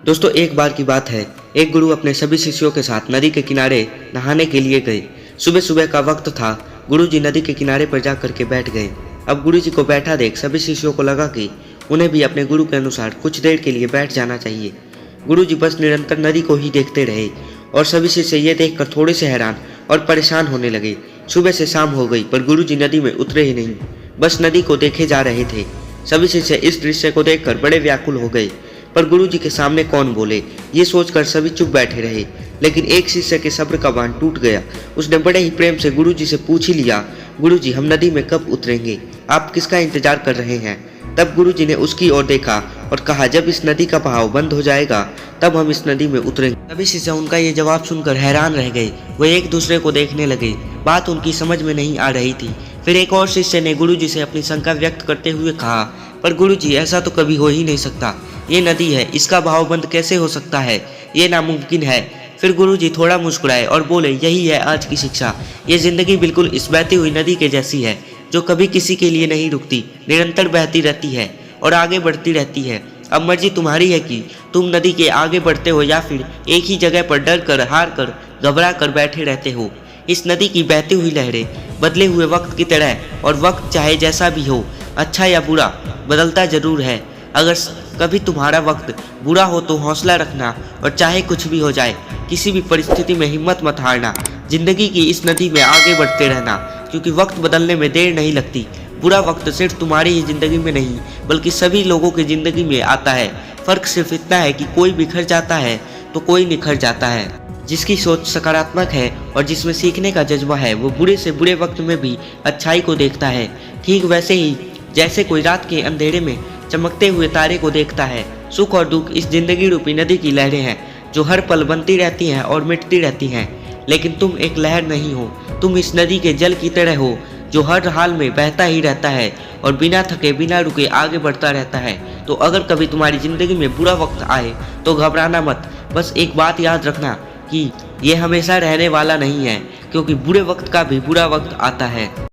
दोस्तों, एक बार की बात है। एक गुरु अपने सभी शिष्यों के साथ नदी के किनारे नहाने के लिए गए। सुबह सुबह का वक्त था। गुरुजी नदी के किनारे पर जा करके बैठ गए। अब गुरुजी को बैठा देख सभी शिष्यों को लगा कि उन्हें भी अपने गुरु के अनुसार कुछ देर के लिए बैठ जाना चाहिए। गुरुजी बस निरंतर नदी को ही देखते रहे और सभी शिष्य ये देखकर थोड़े से हैरान और परेशान होने लगे। सुबह से शाम हो गई पर गुरुजी नदी में उतरे ही नहीं, बस नदी को देखे जा रहे थे। सभी शिष्य इस दृश्य को देखकर बड़े व्याकुल हो गए, पर गुरुजी के सामने कौन बोले, ये सोचकर सभी चुप बैठे रहे। लेकिन एक शिष्य के सब्र का बांध टूट गया। उसने बड़े ही प्रेम से गुरुजी से पूछ ही लिया, गुरुजी हम नदी में कब उतरेंगे, आप किसका इंतजार कर रहे हैं। तब गुरुजी ने उसकी ओर देखा और कहा, जब इस नदी का बहाव बंद हो जाएगा तब हम इस नदी में उतरेंगे। सभी शिष्य उनका ये जवाब सुनकर हैरान रह गए। वो एक दूसरे को देखने लगे। बात उनकी समझ में नहीं आ रही थी। फिर एक और शिष्य ने गुरुजी से अपनी शंका व्यक्त करते हुए कहा, पर गुरुजी ऐसा तो कभी हो ही नहीं सकता। ये नदी है, इसका बहाव बंद कैसे हो सकता है, ये नामुमकिन है। फिर गुरुजी थोड़ा मुस्कुराए और बोले, यही है आज की शिक्षा। ये जिंदगी बिल्कुल इस बहती हुई नदी के जैसी है, जो कभी किसी के लिए नहीं रुकती, निरंतर बहती रहती है और आगे बढ़ती रहती है। अब मर्जी तुम्हारी है कि तुम नदी के आगे बढ़ते हो या फिर एक ही जगह पर डर कर, हार कर, घबरा कर बैठे रहते हो। इस नदी की बहती हुई लहरें बदले हुए वक्त की तरह, और वक्त चाहे जैसा भी हो, अच्छा या बुरा, बदलता जरूर है। अगर कभी तुम्हारा वक्त बुरा हो तो हौसला रखना, और चाहे कुछ भी हो जाए, किसी भी परिस्थिति में हिम्मत मत हारना। जिंदगी की इस नदी में आगे बढ़ते रहना, क्योंकि वक्त बदलने में देर नहीं लगती। बुरा वक्त सिर्फ तुम्हारी ही जिंदगी में नहीं, बल्कि सभी लोगों की जिंदगी में आता है। फर्क सिर्फ इतना है कि कोई बिखर जाता है तो कोई निखर जाता है। जिसकी सोच सकारात्मक है और जिसमें सीखने का जज्बा है, वो बुरे से बुरे वक्त में भी अच्छाई को देखता है। ठीक वैसे ही जैसे कोई रात के अंधेरे में चमकते हुए तारे को देखता है। सुख और दुख इस जिंदगी रूपी नदी की लहरें हैं, जो हर पल बनती रहती हैं और मिटती रहती हैं। लेकिन तुम एक लहर नहीं हो, तुम इस नदी के जल की तरह हो, जो हर हाल में बहता ही रहता है और बिना थके बिना रुके आगे बढ़ता रहता है। तो अगर कभी तुम्हारी जिंदगी में बुरा वक्त आए तो घबराना मत। बस एक बात याद रखना कि ये हमेशा रहने वाला नहीं है, क्योंकि बुरे वक्त का भी बुरा वक्त आता है।